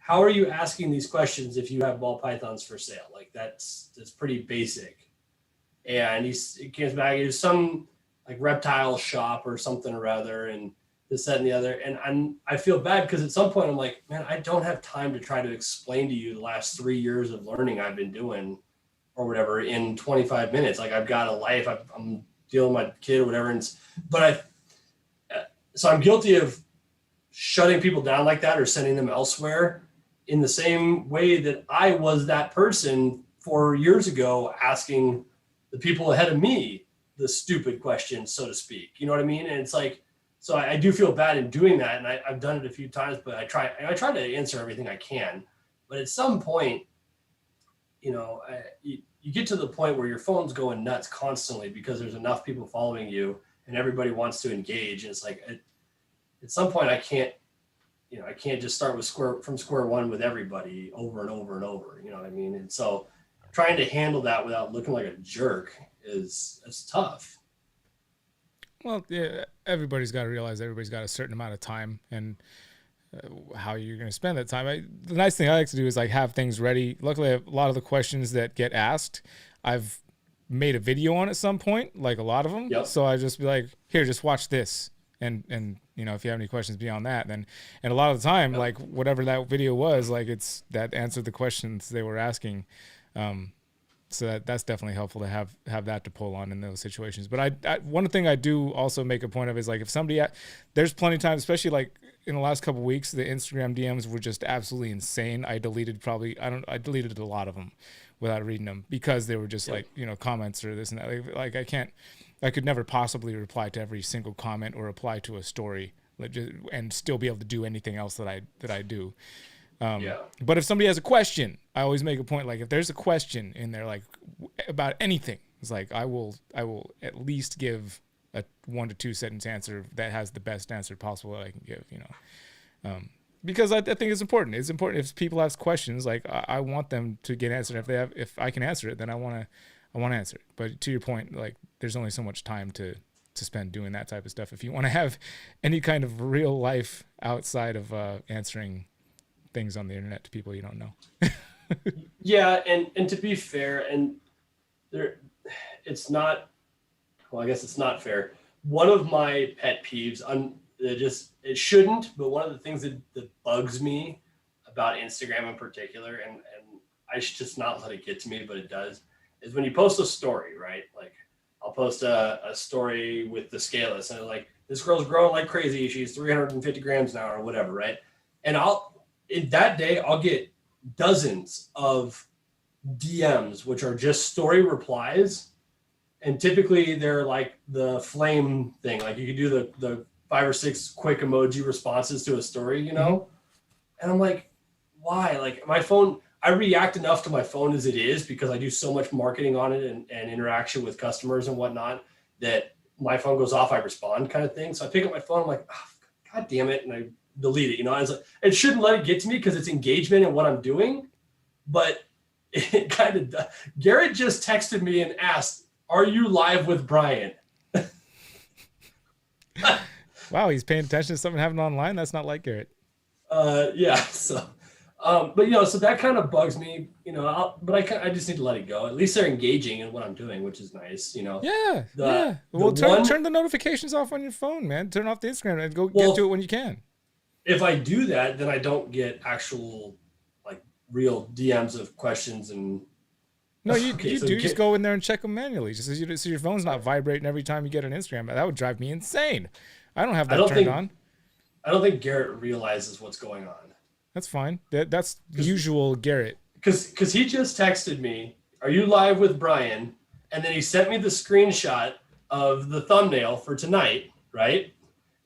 how are you asking these questions if you have ball pythons for sale? Like that's pretty basic. And he comes back, it was some like reptile shop or something or other, and this, that, and the other. And I feel bad because at some point I'm like, man, I don't have time to try to explain to you the last 3 years of learning I've been doing or whatever in 25 minutes. Like I've got a life, I'm dealing with my kid or whatever. So I'm guilty of shutting people down like that or sending them elsewhere in the same way that I was that person 4 years ago asking the people ahead of me the stupid questions, so to speak. You know what I mean? And it's like, so I do feel bad in doing that. And I've done it a few times, but I try to answer everything I can. But at some point, you know, you get to the point where your phone's going nuts constantly because there's enough people following you and everybody wants to engage. And it's like, at some point I can't just start with square one with everybody over and over and over, you know what I mean? And so trying to handle that without looking like a jerk is tough. Well, yeah, everybody's got to realize everybody's got a certain amount of time and how you're going to spend that time. The nice thing I like to do is like have things ready. Luckily, a lot of the questions that get asked, I've made a video on at some point, like a lot of them. Yep. So I just be like, here, just watch this. And you know, if you have any questions beyond that, then, and a lot of the time, yep, like whatever that video was, like that answered the questions they were asking. So that's definitely helpful to have that to pull on in those situations. But I one thing I do also make a point of is like if somebody, there's plenty of times, especially like in the last couple of weeks, the Instagram DMs were just absolutely insane. I deleted a lot of them without reading them because they were just like, you know, comments or this and that. Like I could never possibly reply to every single comment or reply to a story and still be able to do anything else that I do. But if somebody has a question, I always make a point, like if there's a question in there, like about anything, it's like, I will at least give a 1 to 2 sentence answer that has the best answer possible that I can give, you know? Because I think it's important. It's important if people ask questions, like I want them to get answered. If I can answer it, then I want to answer it. But to your point, like there's only so much time to spend doing that type of stuff. If you want to have any kind of real life outside of answering things on the internet to people you don't know. Yeah, and to be fair, and it's not, well, I guess it's not fair. One of my pet peeves, it shouldn't, but one of the things that bugs me about Instagram in particular, and I should just not let it get to me, but it does, is when you post a story, right? Like I'll post a story with the scaleless and like, this girl's growing like crazy. She's 350 grams now or whatever, right? And in that day, I'll get dozens of DMs, which are just story replies. And typically they're like the flame thing. Like you could do the 5 or 6 quick emoji responses to a story, you know? Mm-hmm. And I'm like, why? Like my phone, I react enough to my phone as it is because I do so much marketing on it and interaction with customers and whatnot that my phone goes off, I respond kind of thing. So I pick up my phone, I'm like, oh, God damn it. And I delete it, you know. I was like, it shouldn't let it get to me because it's engagement in what I'm doing, but it kind of does. Garrett just texted me and asked, "Are you live with Brian?" Wow, he's paying attention to something happening online. That's not like Garrett. Yeah. So, but you know, so that kind of bugs me, you know. I just need to let it go. At least they're engaging in what I'm doing, which is nice, you know. Yeah. Well, turn the notifications off on your phone, man. Turn off the Instagram and get to it when you can. If I do that, then I don't get actual, like, real DMs of questions and. No, you just go in there and check them manually, just so your phone's not vibrating every time you get an Instagram. That would drive me insane. I don't have that turned on. I don't think Garrett realizes what's going on. That's fine. That's usual Garrett. Because he just texted me, "Are you live with Brian?" And then he sent me the screenshot of the thumbnail for tonight, right?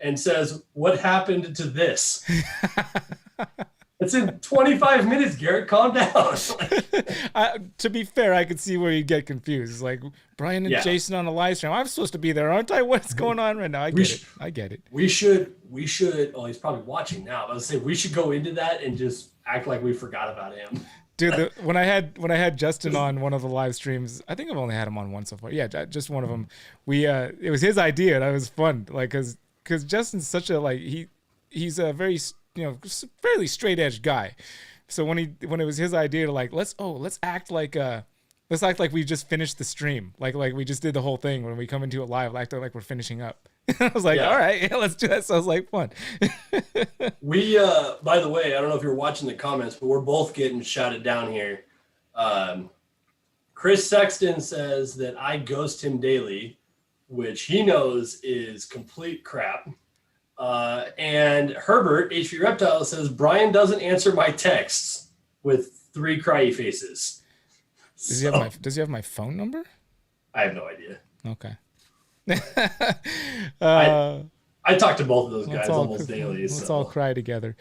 And says, "What happened to this?" It's in 25 minutes, Garrett. Calm down. To be fair, I could see where you get confused. It's like Brian and Jason on a live stream. I'm supposed to be there, aren't I? What's going on right now? I get it. We should. Oh, he's probably watching now. But I was saying we should go into that and just act like we forgot about him. Dude, when I had Justin on one of the live streams, I think I've only had him on one so far. Yeah, just one of them. It was his idea, and it was fun. Like, cause Justin's such a he's a very fairly straight edge guy. So when it was his idea to like, let's act like we just finished the stream. Like we just did the whole thing when we come into it live, act like we're finishing up. I was like, all right, yeah, let's do that. Sounds like fun. We, by the way, I don't know if you're watching the comments, but we're both getting shouted down here. Chris Sexton says that I ghost him daily, which he knows is complete crap. And Herbert, HV Reptile, says Brian doesn't answer my texts with 3 cryy faces. Does he have my phone number? I have no idea. Okay. I talk to both of those guys almost daily. Let's all cry together.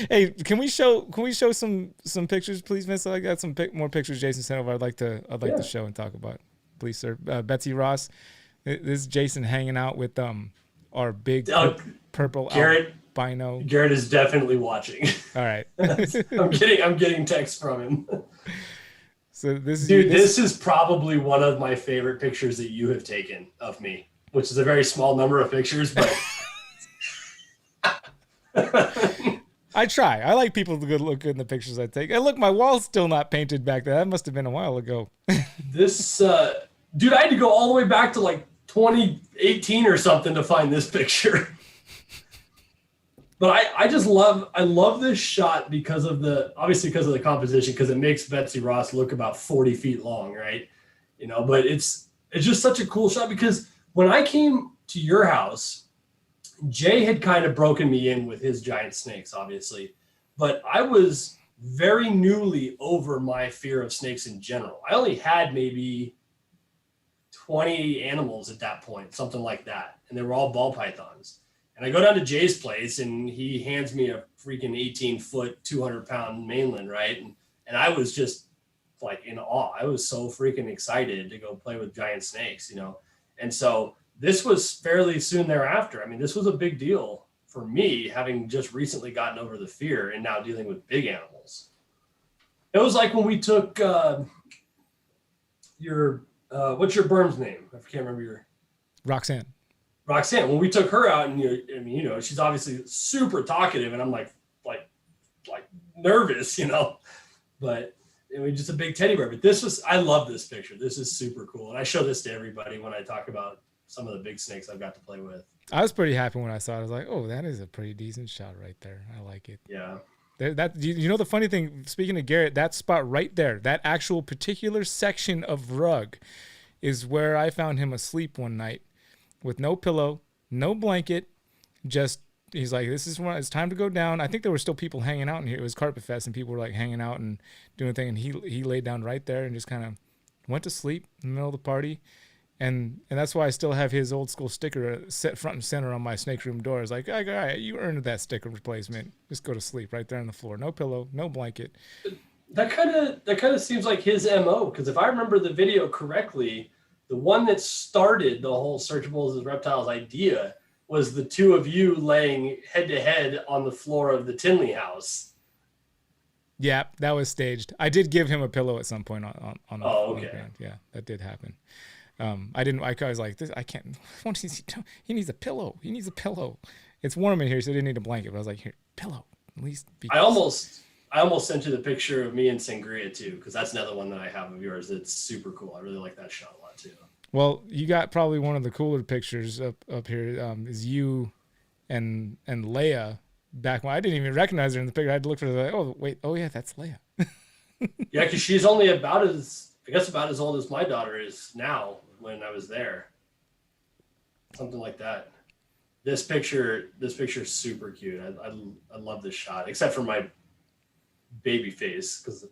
Hey, can we show some pictures, please, Miss? I got some more pictures Jason sent over. I'd like to show and talk about, please, sir. Betsy Ross. This is Jason hanging out with our big purple albino. Garrett is definitely watching. All right. I'm getting texts from him. So this is probably one of my favorite pictures that you have taken of me, which is a very small number of pictures, but I try. I like people to look good in the pictures I take. And look, my wall's still not painted back there. That must have been a while ago. This dude, I had to go all the way back to like 2018 or something to find this picture. But I love this shot because of the composition, because it makes Betsy Ross look about 40 feet long, right? But it's just such a cool shot, because when I came to your house, Jay had kind of broken me in with his giant snakes, obviously, but I was very newly over my fear of snakes in general. I only had maybe 20 animals at that point, something like that, and they were all ball pythons. And I go down to Jay's place, and he hands me a freaking 18-foot, 200-pound mainland, right? And I was just like in awe. I was so freaking excited to go play with giant snakes, And so this was fairly soon thereafter. I mean, this was a big deal for me, having just recently gotten over the fear and now dealing with big animals. It was like when we took what's your berm's name? I can't remember your... Roxanne. When we took her out, and she's obviously super talkative, and I'm like nervous, but just a big teddy bear. But I love this picture. This is super cool. And I show this to everybody when I talk about some of the big snakes I've got to play with. I was pretty happy when I saw it. I was like, oh, that is a pretty decent shot right there. I like it. Yeah. The funny thing, speaking of Garrett, that spot right there, that actual particular section of rug is where I found him asleep one night with no pillow, no blanket, just, he's like, it's time to go down. I think there were still people hanging out in here. It was Carpet Fest, and people were like hanging out and doing a thing, and he laid down right there and just kind of went to sleep in the middle of the party. And that's why I still have his old school sticker set front and center on my snake room door. It's like, all right, you earned that sticker replacement. Just go to sleep right there on the floor. No pillow, no blanket. That kind of seems like his MO, because if I remember the video correctly, the one that started the whole searchables as reptiles idea was the two of you laying head to head on the floor of the Tinley house. Yeah, that was staged. I did give him a pillow at some point on the ground. Yeah, that did happen. I was like, this, I can't. He needs a pillow. He needs a pillow. It's warm in here, so I didn't need a blanket. But I was like, here, pillow. At least. I almost sent you the picture of me and Sangria too, because that's another one that I have of yours. It's super cool. I really like that shot a lot too. Well, you got probably one of the cooler pictures up here. Is you and Leia back when I didn't even recognize her in the picture. I had to look for her. Like, oh wait, oh yeah, that's Leia. Yeah, because she's only about as old as my daughter is now when I was there. Something like that. This picture is super cute. I love this shot, except for my baby face, because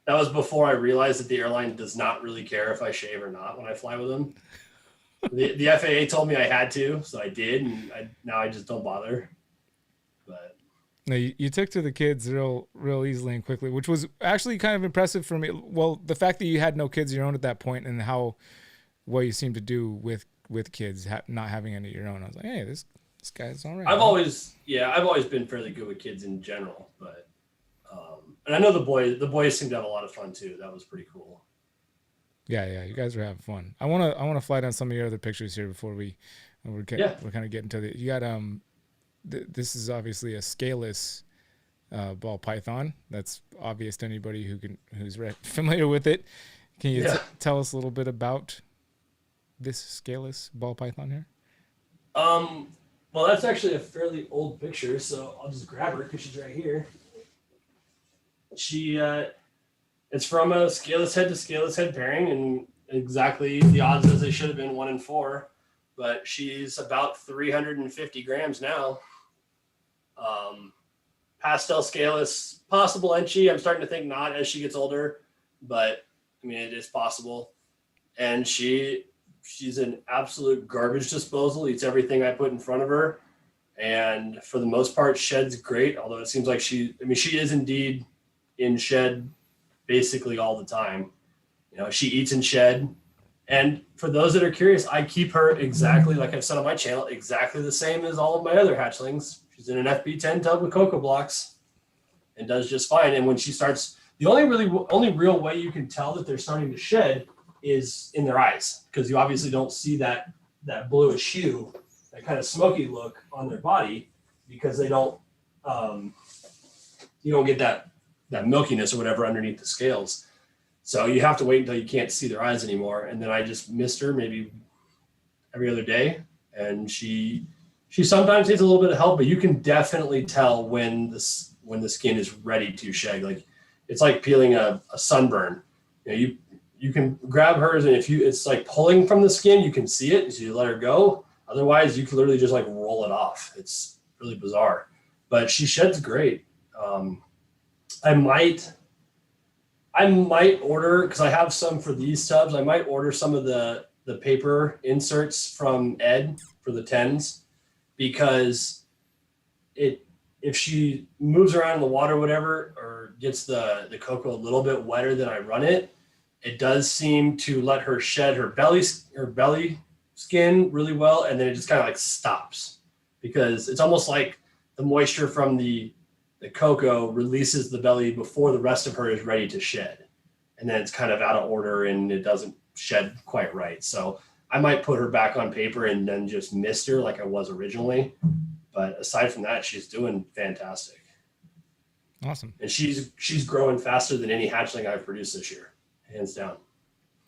that was before I realized that the airline does not really care if I shave or not when I fly with them. The FAA told me I had to, so I did, and now I just don't bother. But no, you took to the kids real easily and quickly, which was actually kind of impressive for me. Well, the fact that you had no kids of your own at that point, and how well you seemed to do with kids not having any of your own. I was like, hey, this guy's all right. I've always been fairly good with kids in general, but and I know the boys seem to have a lot of fun too. That was pretty cool. Yeah, you guys are having fun. I want to fly down some of your other pictures here before we're kind of getting to the. You got this is obviously a scaleless ball python. That's obvious to anybody who's familiar with it. Can you tell us a little bit about this scaleless ball python here? Well, that's actually a fairly old picture, so I'll just grab her because she's right here. It's from a scaleless head to scaleless head pairing, and exactly the odds as they should have been, 1 in 4. But she's about 350 grams now. Pastel scaleless, possible entry. I'm starting to think not as she gets older, but I mean, it is possible. And she's an absolute garbage disposal, eats everything I put in front of her. And for the most part, sheds great. Although it seems like she is indeed in shed basically all the time. You know, she eats in shed. And for those that are curious, I keep her exactly like I've said on my channel, exactly the same as all of my other hatchlings. She's in an FB10 tub with cocoa blocks and does just fine. And when she starts, the only real way you can tell that they're starting to shed is in their eyes, because you obviously don't see that bluish hue, that kind of smoky look on their body, because they don't, you don't get that milkiness or whatever underneath the scales. So you have to wait until you can't see their eyes anymore. And then I just mist her maybe every other day. And she sometimes needs a little bit of help, but you can definitely tell when the skin is ready to shed. Like, it's like peeling a sunburn. You know, you can grab hers, and it's like pulling from the skin, you can see it, so you let her go. Otherwise, you can literally just like roll it off. It's really bizarre, but she sheds great. I might order, because I have some for these tubs. I might order some of the paper inserts from Ed for the 10s, because if she moves around in the water, whatever, or gets the cocoa a little bit wetter than I run it, it does seem to let her shed her belly skin really well, and then it just kind of like stops, because it's almost like the moisture from the cocoa releases the belly before the rest of her is ready to shed, and then it's kind of out of order and it doesn't shed quite right. So I might put her back on paper and then just mist her like I was originally. But aside from that, she's doing fantastic. Awesome. And she's growing faster than any hatchling I've produced this year, hands down.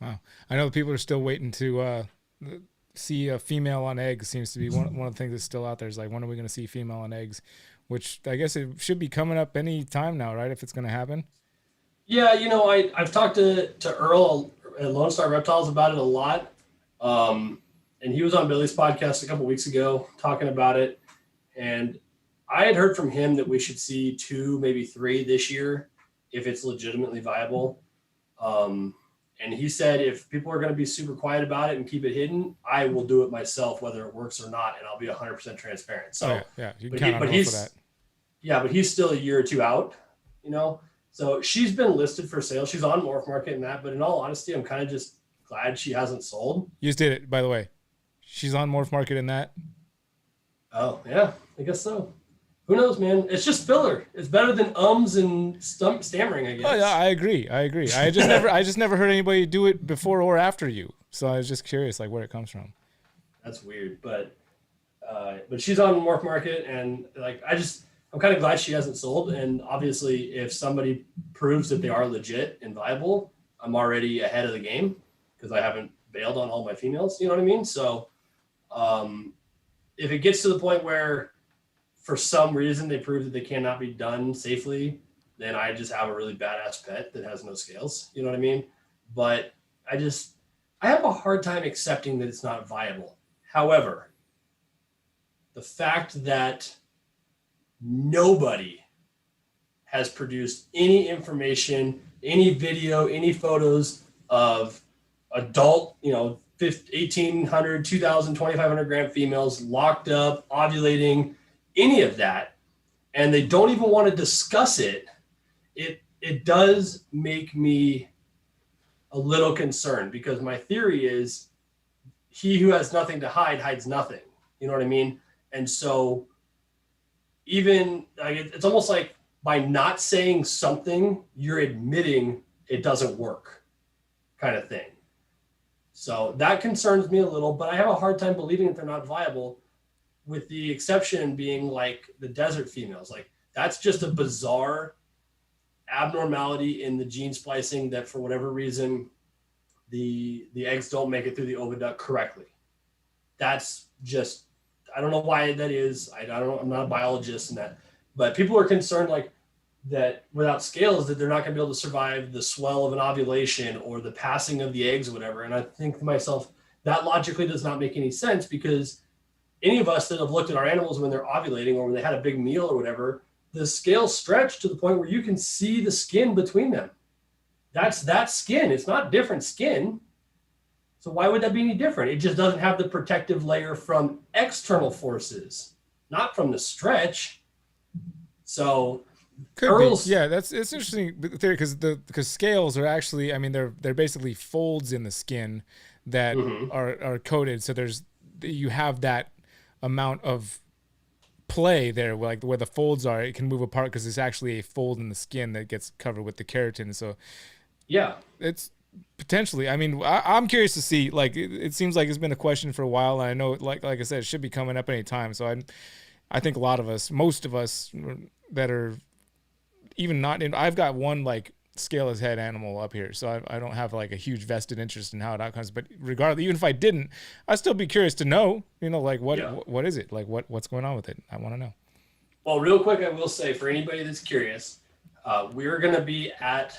Wow. I know people are still waiting to see a female on eggs. Seems to be one of the things that's still out there, is like, when are we going to see female on eggs? Which I guess it should be coming up any time now, right? If it's going to happen. Yeah, you know, I've talked to Earl at Lone Star Reptiles about it a lot. And he was on Billy's podcast a couple weeks ago talking about it. And I had heard from him that we should see 2, maybe 3 this year if it's legitimately viable. And he said if people are going to be super quiet about it and keep it hidden, I will do it myself, whether it works or not, and I'll be 100% transparent. So, yeah, you can count on Earl for that. Yeah, but he's still a year or 2 out, you know. So she's been listed for sale. She's on Morph Market and that. But in all honesty, I'm kind of just glad she hasn't sold. You just did it, by the way. She's on Morph Market and that. Oh, yeah, I guess so. Who knows, man? It's just filler. It's better than ums and stammering, I guess. Oh, yeah, I agree. I just never heard anybody do it before or after you. So I was just curious, like, where it comes from. That's weird, but she's on Morph Market, and like I'm kind of glad she hasn't sold. And obviously, if somebody proves that they are legit and viable, I'm already ahead of the game because I haven't bailed on all my females. You know what I mean? So, if it gets to the point where for some reason they prove that they cannot be done safely, then I just have a really badass pet that has no scales. You know what I mean? But I have a hard time accepting that it's not viable. However, the fact that nobody has produced any information, any video, any photos of adult, 1,800, 2,000, 2,500 gram females locked up, ovulating, any of that, and they don't even want to discuss it, it does make me a little concerned, because my theory is he who has nothing to hide hides nothing. You know what I mean? And so even like it's almost like by not saying something, you're admitting it doesn't work, kind of thing. So that concerns me a little, but I have a hard time believing that they're not viable. with the exception being like the desert females. Like that's just a bizarre abnormality in the gene splicing that for whatever reason the eggs don't make it through the oviduct correctly. That's just, I don't know why that is. I don't know. I'm not a biologist in that, but people are concerned like that without scales that they're not going to be able to survive the swell of an ovulation or the passing of the eggs or whatever. And I think to myself, that logically does not make any sense, because any of us that have looked at our animals when they're ovulating or when they had a big meal or whatever, the scales stretch to the point where you can see the skin between them. That's that skin. It's not different skin. So why would that be any different? It just doesn't have the protective layer from external forces, not from the stretch. So could be. Yeah, it's interesting theory, because scales are actually, I mean, they're basically folds in the skin that are coated. So you have that amount of play there, like where the folds are, it can move apart because it's actually a fold in the skin that gets covered with the keratin. So yeah, it's potentially, I mean, I'm curious to see, like, it seems like it's been a question for a while, and I know, like I said, it should be coming up any time. So I think a lot of us, most of us that are even not in, I've got one like scaleless head animal up here, so I don't have like a huge vested interest in how it outcomes, but regardless, even if I didn't, I'd still be curious to know, like what is it, like what's going on with it? I want to know. Well, real quick, I will say for anybody that's curious, we're going to be at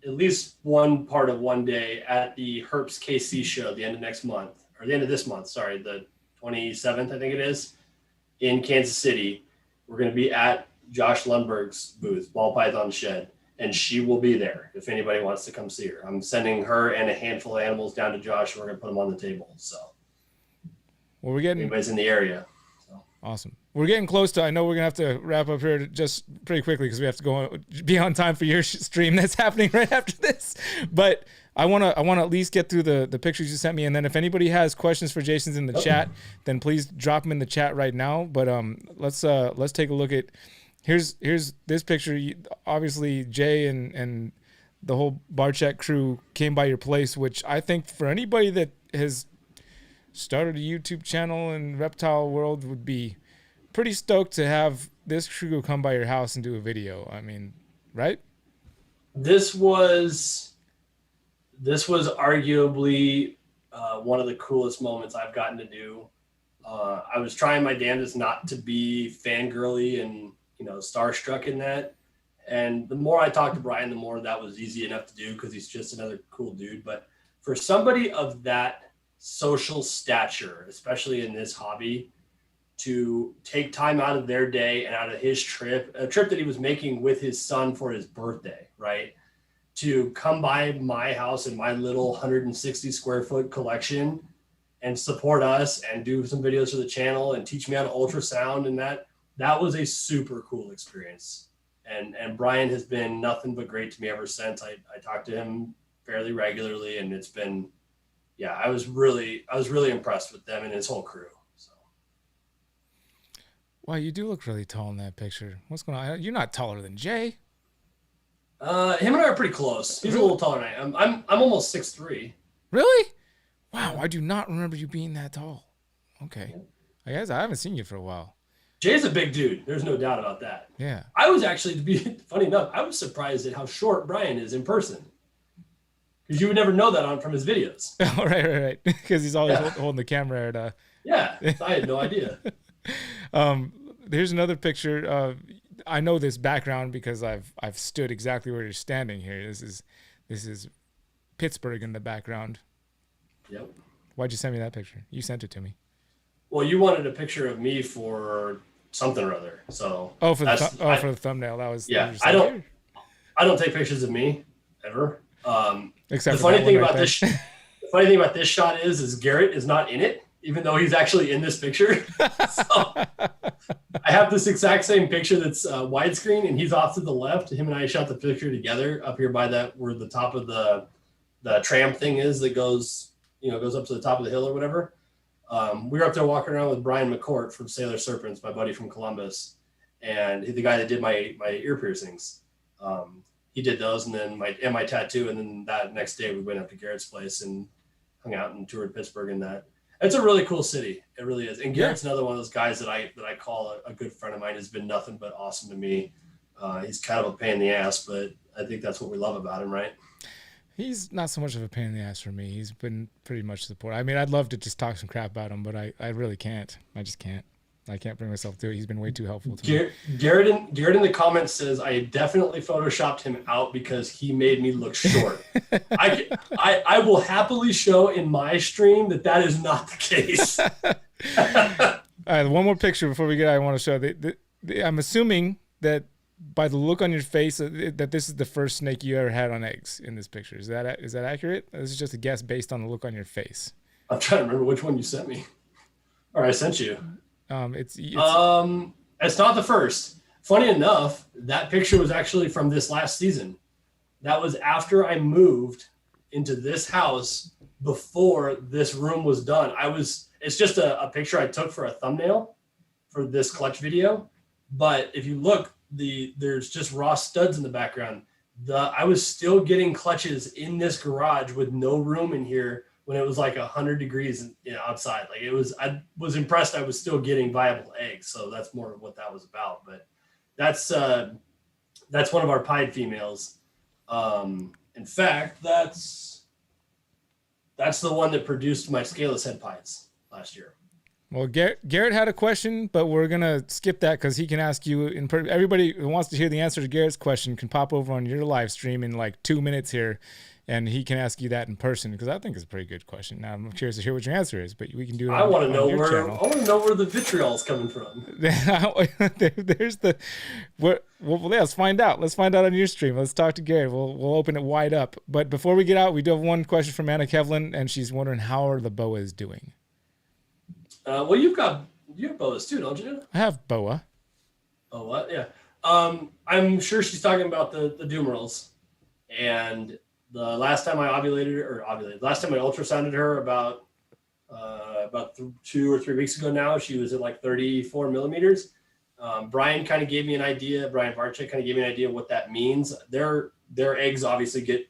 least one part of one day at the Herps KC show the end of next month, or the end of this month, sorry, the 27th, I think it is, in Kansas City. We're going to be at Josh Lundberg's booth, Ball Python Shed, and she will be there if anybody wants to come see her. I'm sending her and a handful of animals down to Josh, and we're going to put them on the table. So, well, we're getting anybody's in the area. So. Awesome. We're getting close to, I know we're going to have to wrap up here just pretty quickly because we have to be on time for your stream that's happening right after this. But I want to at least get through the pictures you sent me. And then if anybody has questions for Jason's in the chat, then please drop them in the chat right now. But let's take a look at, here's this picture. Obviously Jay and the whole Barcheck crew came by your place, which I think for anybody that has started a YouTube channel in reptile world would be pretty stoked to have this crew come by your house and do a video. I mean, right? This was arguably one of the coolest moments I've gotten to do. I was trying my damnedest not to be fangirly and, starstruck in that. And the more I talked to Brian, the more that was easy enough to do because he's just another cool dude. But for somebody of that social stature, especially in this hobby, to take time out of their day and out of his trip, a trip that he was making with his son for his birthday, right? To come by my house and my little 160 square foot collection and support us and do some videos for the channel and teach me how to ultrasound, and that was a super cool experience. And Brian has been nothing but great to me ever since. I talk to him fairly regularly, and it's been, yeah, I was really impressed with them and his whole crew. So. Wow, you do look really tall in that picture. What's going on? You're not taller than Jay. Him and I are pretty close. He's a little taller than I am. I'm almost 6'3". Really? Wow, I do not remember you being that tall. Okay. I guess I haven't seen you for a while. Jay's a big dude. There's no doubt about that. Yeah. I was actually, to be funny enough, I was surprised at how short Brian is in person. Because you would never know that from his videos. Oh, right. Because he's always holding the camera at Yeah, I had no idea. Here's another picture. I know this background because I've stood exactly where you're standing here. This is Pittsburgh in the background. Yep. Why'd you send me that picture? You sent it to me. Well, you wanted a picture of me for something or other. So for the thumbnail. That was I don't take pictures of me ever. Except the funny thing about this the funny thing about this shot is Garrett is not in it, even though he's actually in this picture. So I have this exact same picture that's widescreen, and he's off to the left. Him and I shot the picture together up here by where the top of the tram thing is that goes up to the top of the hill or whatever. We were up there walking around with Brian McCourt from Sailor Serpents, my buddy from Columbus, and the guy that did my ear piercings. He did those, and then my tattoo, and then that next day we went up to Garrett's place and hung out and toured Pittsburgh and that. It's a really cool city. It really is. And Garrett's another one of those guys that I call a good friend of mine. Has been nothing but awesome to me. He's kind of a pain in the ass, but I think that's what we love about him, right? He's not so much of a pain in the ass for me. He's been pretty much support. I mean, I'd love to just talk some crap about him, but I really can't. I just can't. I can't bring myself to it. He's been way too helpful to me. Garrett in the comments says, I definitely photoshopped him out because he made me look short. I will happily show in my stream that is not the case. All right, one more picture before we get out. I want to show. I'm assuming that by the look on your face that this is the first snake you ever had on eggs in this picture. Is that accurate? This is just a guess based on the look on your face. I'm trying to remember which one you sent me. Or I sent you. It's not the first. Funny enough, that picture was actually from this last season. That was after I moved into this house before this room was done. It's just a picture I took for a thumbnail for this clutch video. But if you look, there's just raw studs in the background. I was still getting clutches in this garage with no room in here when it was like 100 degrees outside. Like I was impressed I was still getting viable eggs. So that's more of what that was about. But that's one of our pied females. In fact, that's the one that produced my scaleless head pieds last year. Well, Garrett had a question, but we're going to skip that because he can ask you in person. Everybody who wants to hear the answer to Garrett's question can pop over on your live stream in like 2 minutes here, and he can ask you that in person because I think it's a pretty good question. Now, I'm curious to hear what your answer is, but we can do it I want to know where the vitriol's coming from. Let's find out. Let's find out on your stream. Let's talk to Garrett. We'll open it wide up. But before we get out, we do have one question from Anna Kevlin, and she's wondering how are the boas doing? Well, you have boas too, don't you? I have boa. Oh, what? Yeah. I'm sure she's talking about the Doomerals. And the last time I last time I ultrasounded her about 2 or 3 weeks ago now, she was at like 34 millimeters. Brian kind of gave me an idea. Brian Varchek kind of gave me an idea of what that means. Their eggs obviously they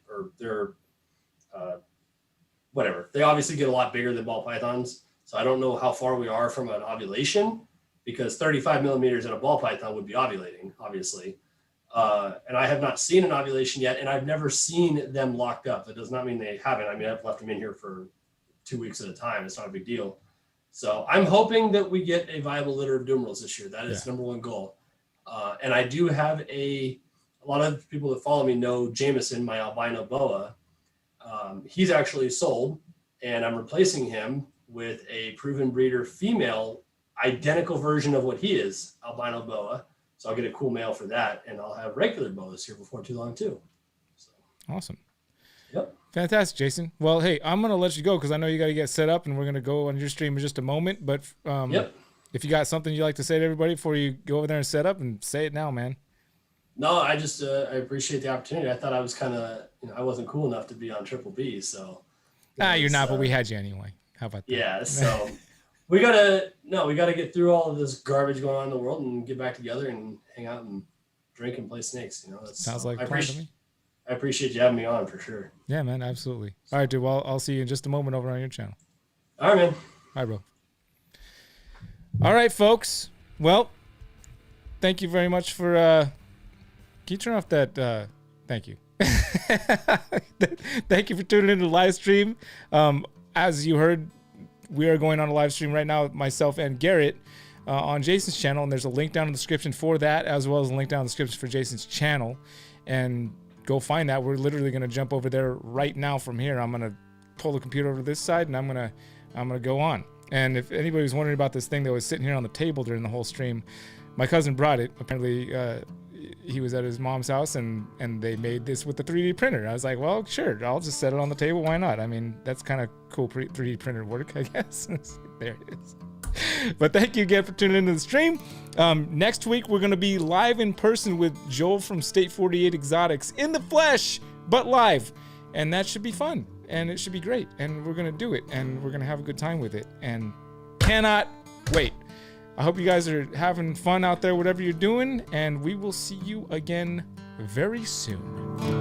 obviously get a lot bigger than ball pythons. So I don't know how far we are from an ovulation because 35 millimeters in a ball python would be ovulating, obviously. And I have not seen an ovulation yet, and I've never seen them locked up. That does not mean they haven't. I mean, I've left them in here for 2 weeks at a time. It's not a big deal. So I'm hoping that we get a viable litter of Doomerals this year. That is number one goal. And I do have a lot of people that follow me know Jameson, my albino boa. He's actually sold, and I'm replacing him with a proven breeder female, identical version of what he is, albino boa. So I'll get a cool male for that, and I'll have regular boas here before too long too. So. Awesome. Yep. Fantastic, Jason. Well, hey, I'm going to let you go because I know you got to get set up, and we're going to go on your stream in just a moment. But if you got something you'd like to say to everybody before you go over there and set up, and say it now, man. No, I just I appreciate the opportunity. I thought I was kind of, I wasn't cool enough to be on Triple B, so. You're not, but we had you anyway. How about that? Yeah, so we gotta get through all of this garbage going on in the world and get back together and hang out and drink and play snakes. Sounds like a plan to me. I appreciate you having me on for sure. Yeah, man, absolutely. All right, dude. Well, I'll see you in just a moment over on your channel. All right, man. All right, bro. All right, folks. Well, thank you very much for. Can you turn off that? Thank you. Thank you for tuning into the live stream. As you heard, we are going on a live stream right now with myself and Garrett on Jason's channel, and there's a link down in the description for that, as well as a link down in the description for Jason's channel. And go find that. We're literally going to jump over there right now from here. I'm going to pull the computer over to this side, and I'm going to go on. And if anybody was wondering about this thing that was sitting here on the table during the whole stream, my cousin brought it. Apparently, he was at his mom's house, and they made this with the 3D printer. I was like, well, sure, I'll just set it on the table. Why not? I mean, that's kind of cool 3D printer work, I guess. There it is. But thank you again for tuning into the stream. Next week, we're going to be live in person with Joel from State 48 Exotics in the flesh, but live. And that should be fun, and it should be great. And we're going to do it, and we're going to have a good time with it. And cannot wait. I hope you guys are having fun out there, whatever you're doing, and we will see you again very soon.